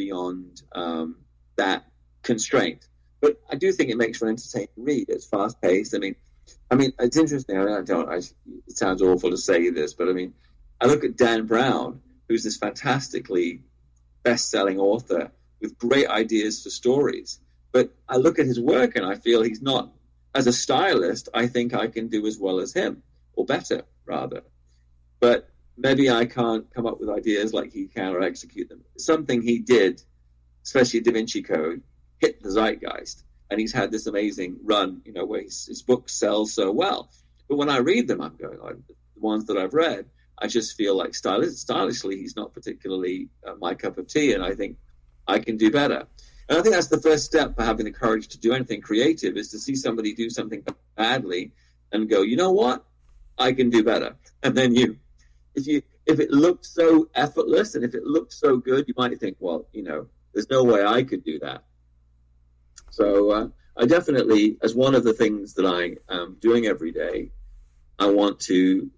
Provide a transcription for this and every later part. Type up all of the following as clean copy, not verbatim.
beyond that constraint. But I do think it makes for an entertaining read. It's fast paced. I mean, it's interesting. It sounds awful to say this, but I look at Dan Brown, who's this fantastically best-selling author with great ideas for stories. But I look at his work and I feel he's not, as a stylist, I think I can do as well as him, or better, rather. But maybe I can't come up with ideas like he can or execute them. Something he did, especially Da Vinci Code, hit the zeitgeist. And he's had this amazing run, where his books sell so well. But when I read them, I'm going, the ones that I've read, I just feel like stylishly, he's not particularly my cup of tea, and I think I can do better. And I think that's the first step for having the courage to do anything creative, is to see somebody do something badly and go, you know what? I can do better. And then if it looked so effortless and if it looked so good, you might think, well, there's no way I could do that. So I definitely, as one of the things that I am doing every day, I want to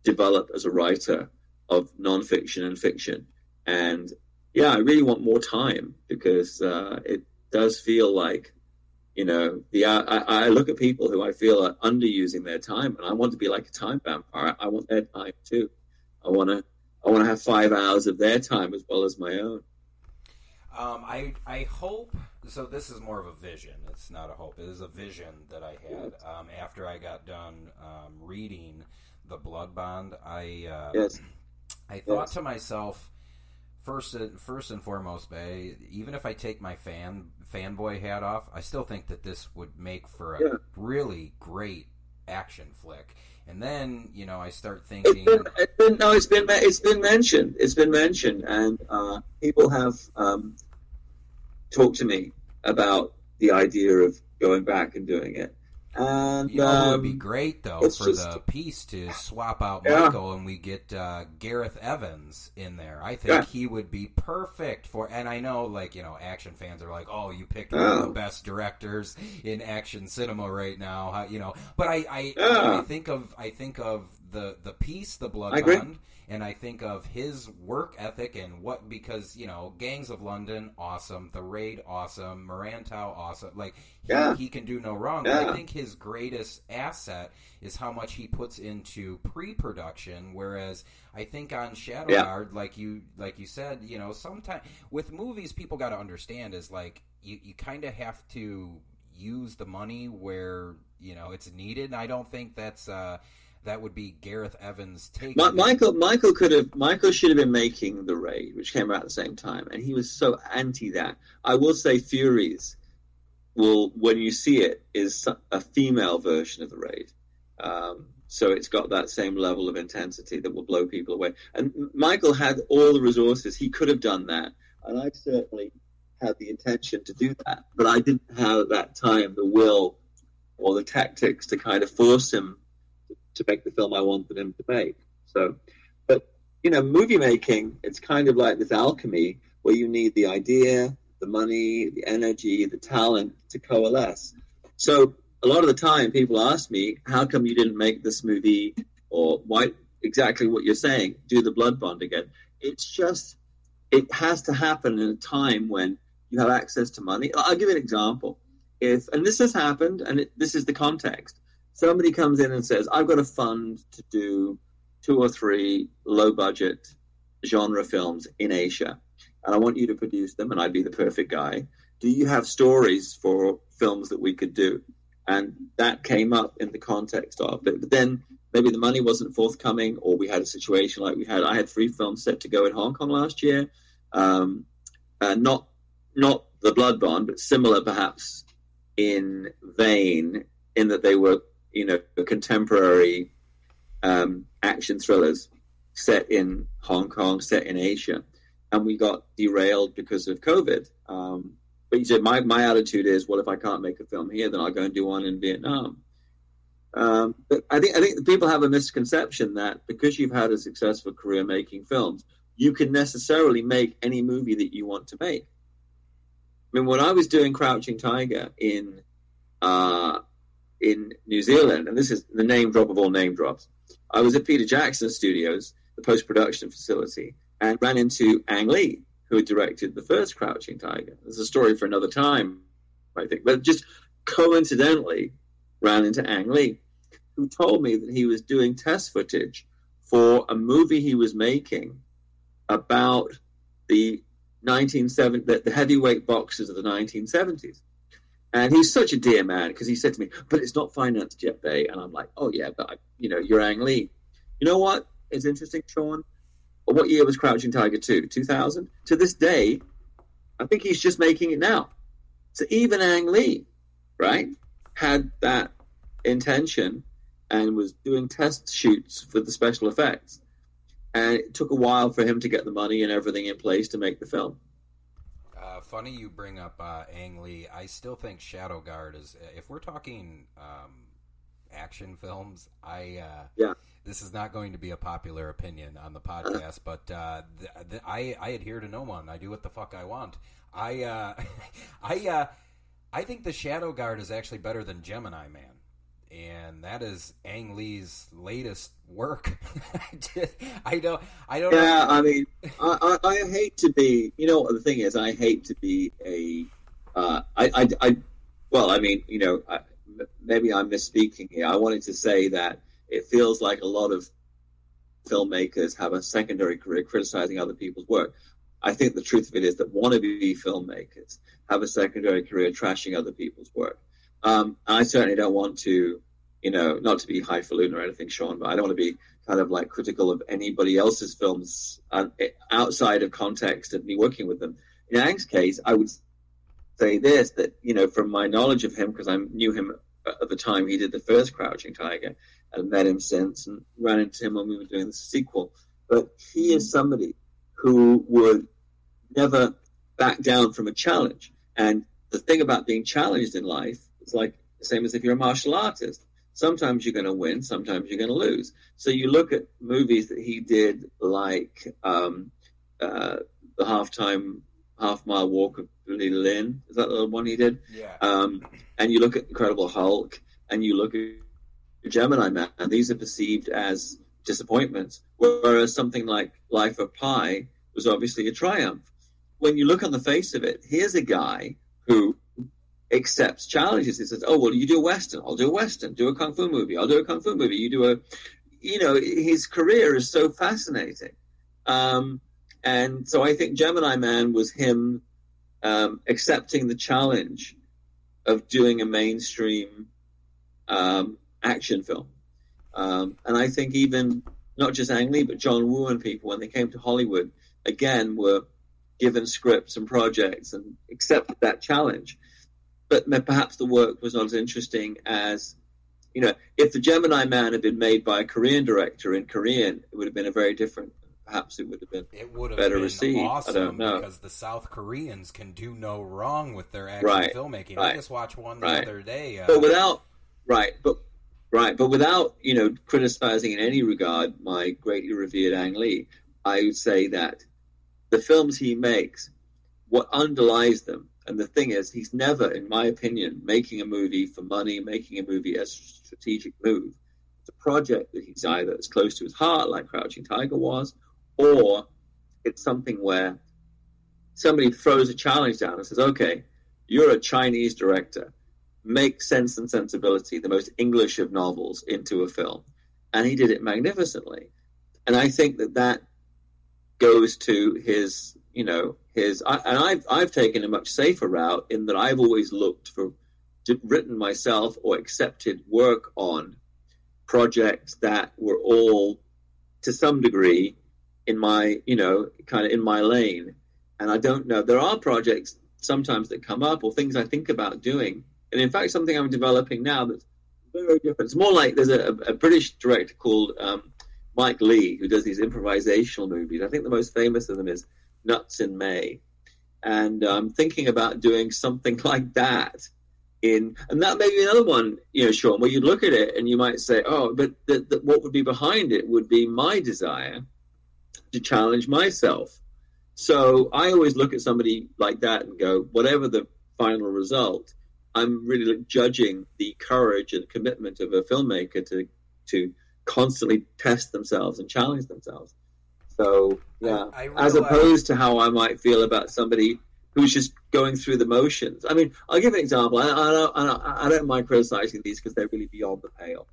develop as a writer of nonfiction and fiction. And I really want more time, because it does feel like, I look at people who I feel are underusing their time, and I want to be like a time vampire. I want their time too. I want to have 5 hours of their time as well as my own. I hope, so this is more of a vision. It's not a hope. It is a vision that I had after I got done reading The Blood Bond. I thought to myself, first and foremost, Bey, even if I take my fanboy hat off, I still think that this would make for a really great action flick. And then, I start thinking, it's been mentioned. It's been mentioned, and people have talked to me about the idea of going back and doing it. And it would be great though for the piece to swap out Michael and we get Gareth Evans in there. I think he would be perfect for. And I know, action fans are like, "Oh, you picked one of the best directors in action cinema right now." But I think of the piece, The Blood Bond. And I think of his work ethic and because, Gangs of London, awesome. The Raid, awesome. Marantau, awesome. He can do no wrong. Yeah. But I think his greatest asset is how much he puts into pre-production, whereas I think on Shadowguard, like you said, sometimes with movies, people got to understand is you kind of have to use the money where, it's needed. And I don't think that's... that would be Gareth Evans' take. Michael should have been making The Raid, which came out at the same time, and he was so anti that. I will say Furies when you see it, is a female version of The Raid. So it's got that same level of intensity that will blow people away. And Michael had all the resources. He could have done that, and I certainly had the intention to do that, but I didn't have at that time the will or the tactics to kind of force him to make the film I wanted him to make. So, but movie making, it's kind of like this alchemy where you need the idea, the money, the energy, the talent to coalesce. So a lot of the time people ask me, how come you didn't make this movie, or why exactly what you're saying, do The Blood Bond again? It's just, it has to happen in a time when you have access to money. I'll give you an example. And this has happened, and this is the context. Somebody comes in and says, I've got a fund to do 2 or 3 low-budget genre films in Asia, and I want you to produce them, and I'd be the perfect guy. Do you have stories for films that we could do? And that came up in the context of it. But then maybe the money wasn't forthcoming, or we had a situation like I had 3 films set to go in Hong Kong last year. Not The Blood Bond, but similar perhaps in vein, in that they were contemporary action thrillers set in Hong Kong, set in Asia, and we got derailed because of COVID. But you said my attitude is, well, if I can't make a film here, then I'll go and do one in Vietnam. But I think the people have a misconception that because you've had a successful career making films, you can necessarily make any movie that you want to make. I mean, when I was doing Crouching Tiger in New Zealand, and this is the name drop of all name drops, I was at Peter Jackson Studios, the post-production facility, and ran into Ang Lee, who had directed the first Crouching Tiger. There's a story for another time, I think. But just coincidentally ran into Ang Lee, who told me that he was doing test footage for a movie he was making about the 1970s, the heavyweight boxers of the 1970s. And he's such a dear man, because he said to me, but it's not financed yet, Bey. And I'm like, oh, yeah, but, you're Ang Lee. You know what is interesting, Sean? What year was Crouching Tiger 2? 2000? To this day, I think he's just making it now. So even Ang Lee, right, had that intention and was doing test shoots for the special effects. And it took a while for him to get the money and everything in place to make the film. Funny you bring up Ang Lee. I still think Shadowguard is, if we're talking action films, this is not going to be a popular opinion on the podcast, but I adhere to no one. I do what the fuck I want. I think the Shadowguard is actually better than Gemini Man. And that is Ang Lee's latest work. I don't. Yeah, I mean, I hate to be. You know what the thing is? I hate to be a. Maybe I'm misspeaking here. I wanted to say that it feels like a lot of filmmakers have a secondary career criticizing other people's work. I think the truth of it is that wannabe filmmakers have a secondary career trashing other people's work. I certainly don't want to, not to be highfalutin or anything, Sean, but I don't want to be kind of like critical of anybody else's films outside of context of me working with them. In Ang's case, I would say this, that, from my knowledge of him, because I knew him at the time he did the first Crouching Tiger and met him since and ran into him when we were doing the sequel. But he is somebody who would never back down from a challenge. And the thing about being challenged in life, it's like the same as if you're a martial artist. Sometimes you're going to win, sometimes you're going to lose. So you look at movies that he did, like the half-mile walk of Billy Lynn. Is that the one he did? Yeah. And you look at Incredible Hulk, and you look at Gemini Man, and these are perceived as disappointments, whereas something like Life of Pi was obviously a triumph. When you look on the face of it, here's a guy who accepts challenges. He says, oh, well, you do a Western, I'll do a Western. Do a Kung Fu movie, I'll do a Kung Fu movie. You do a, his career is so fascinating. And so I think Gemini Man was him accepting the challenge of doing a mainstream action film. And I think even not just Ang Lee, but John Woo and people, when they came to Hollywood, again, were given scripts and projects and accepted that challenge. But perhaps the work was not as interesting as, if the Gemini Man had been made by a Korean director in Korean, it would have been a very different, perhaps it would have been better received. Awesome, I don't know. Because the South Koreans can do no wrong with their action filmmaking. Right, I just watched one the other day. But without criticizing in any regard my greatly revered Ang Lee, I would say that the films he makes, what underlies them, and the thing is, he's never, in my opinion, making a movie for money, making a movie as a strategic move. It's a project that he's either as close to his heart, like Crouching Tiger was, or it's something where somebody throws a challenge down and says, okay, you're a Chinese director, make Sense and Sensibility, the most English of novels, into a film. And he did it magnificently. And I think that goes to his, I've taken a much safer route in that I've always looked for, written myself or accepted work on projects that were all, to some degree, in my, kind of in my lane. And I don't know, there are projects sometimes that come up or things I think about doing. And in fact, something I'm developing now that's very different. It's more like there's a British director called Mike Lee, who does these improvisational movies. I think the most famous of them is Nuts in May. And I'm thinking about doing something like that. And that may be another one, Sean, where you'd look at it and you might say, oh, but what would be behind it would be my desire to challenge myself. So I always look at somebody like that and go, whatever the final result, I'm really judging the courage and commitment of a filmmaker to constantly test themselves and challenge themselves. So yeah, I realize... as opposed to how I might feel about somebody who's just going through the motions. I mean, I'll give an example. I don't mind criticizing these because they're really beyond the pale.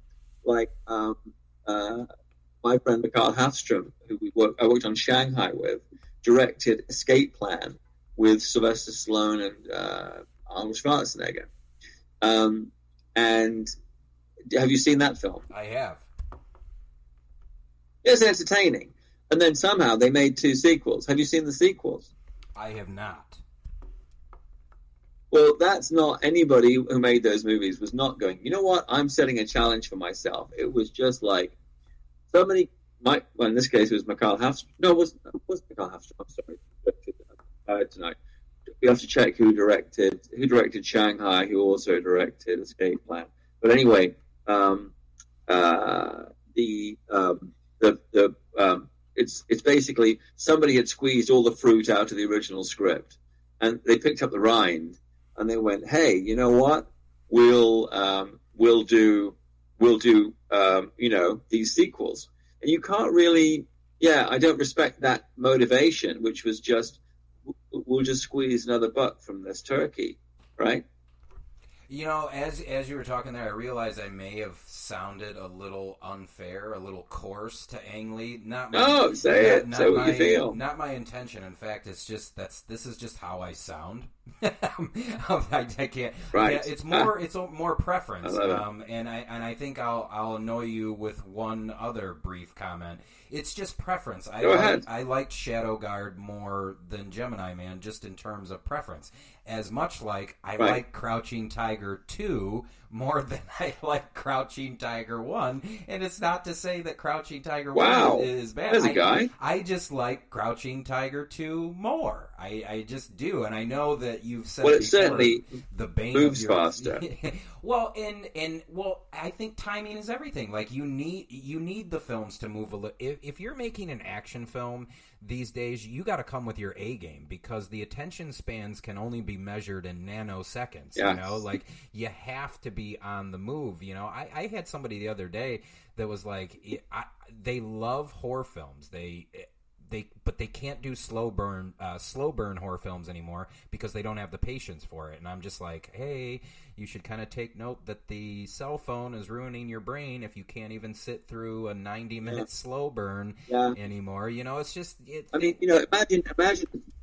Like my friend Mikhail Hafstrom, who I worked on Shanghai with, directed Escape Plan with Sylvester Stallone and Arnold Schwarzenegger. And have you seen that film? I have. It's entertaining. And then somehow they made 2 sequels. Have you seen the sequels? I have not. Well, that's not... Anybody who made those movies was not going, you know what? I'm setting a challenge for myself. It was just like somebody... well, in this case, it was Mikhail Hafstrom. No, it wasn't Mikhail Hafstrom. I'm sorry. Tonight. We have to check who directed Shanghai, who also directed Escape Plan. But anyway, it's basically somebody had squeezed all the fruit out of the original script, and they picked up the rind, and they went, "Hey, you know what? We'll do these sequels." And you can't really, I don't respect that motivation, which was just, we'll just squeeze another buck from this turkey, right? You know, as you were talking there, I realized I may have sounded a little unfair, a little coarse to Ang Lee. Not what you feel. Not my intention. In fact, it's just this is just how I sound. I can't. Right. Yeah, it's more preference. And I think I'll annoy you with one other brief comment. It's just preference. Go ahead. I liked Shadowguard more than Gemini Man, just in terms of preference. As much like I like Crouching Tiger 2 more than I like Crouching Tiger 1. And it's not to say that Crouching Tiger 1 is bad. There's a guy. I just like Crouching Tiger 2 more. I just do. And I know that you've said it before, certainly the bane moves of your... faster. Well, and I think timing is everything. Like, you need the films to move a little. If you're making an action film these days, you got to come with your A game, because the attention spans can only be measured in nanoseconds. Yes. You know, like, you have to be on the move. You know, I had somebody the other day that was like, they love horror films. But they can't do slow burn horror films anymore because they don't have the patience for it. And I'm just like, hey, you should kind of take note that the cell phone is ruining your brain if you can't even sit through a 90-minute slow burn anymore. You know, it's just... imagine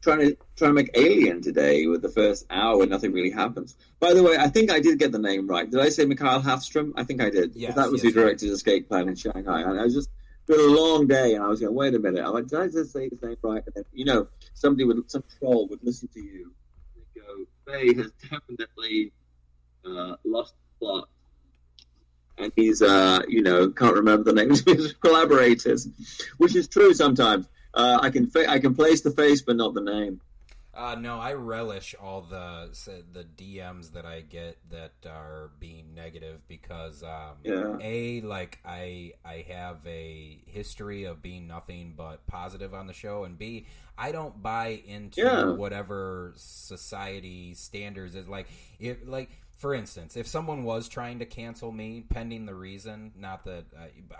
trying to make Alien today with the first hour and nothing really happens. By the way, I think I did get the name right. Did I say Mikhail Hafstrom? I think I did. Yes, that was who directed Escape Plan in Shanghai. And I was just... It was a long day, and I was going, wait a minute. I'm like, did I just say his name right? And then, some troll would listen to you and go, Bey has definitely lost the plot. And he's, can't remember the names of his collaborators, which is true sometimes. I can place the face, but not the name. No, I relish all the DMs that I get that are being negative because I have a history of being nothing but positive on the show, and B, I don't buy into whatever society standards is for instance, if someone was trying to cancel me pending the reason, not that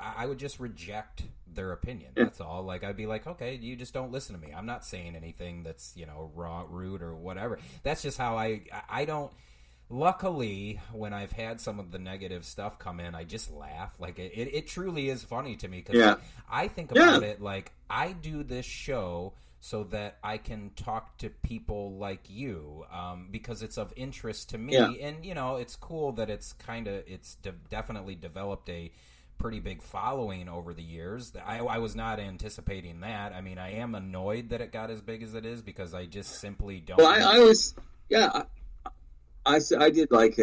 I would just reject their opinion. That's all. Like, I'd be like, okay, you just don't listen to me. I'm not saying anything that's, wrong, rude, or whatever. That's just how I don't. Luckily, when I've had some of the negative stuff come in, I just laugh. Like, it truly is funny to me, because I think about it like, I do this show so that I can talk to people like you, because it's of interest to me. And, it's cool that it's definitely developed a pretty big following over the years. I was not anticipating that. I mean, I am annoyed that it got as big as it is, because I just simply don't. Well, I did like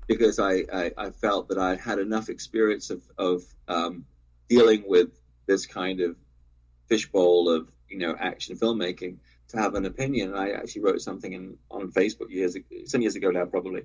because I felt that I had enough experience of dealing with this kind of fishbowl of action filmmaking to have an opinion. And I actually wrote something on Facebook some years ago now, probably,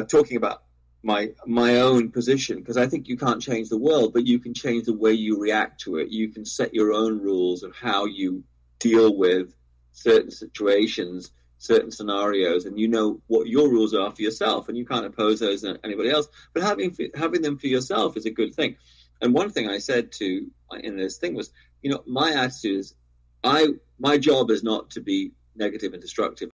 talking about my own position, because I think you can't change the world, but you can change the way you react to it. You can set your own rules of how you deal with certain situations, certain scenarios, and what your rules are for yourself, and you can't impose those on anybody else. But having them for yourself is a good thing. And one thing I said in this thing was, my attitude is, my job is not to be negative and destructive.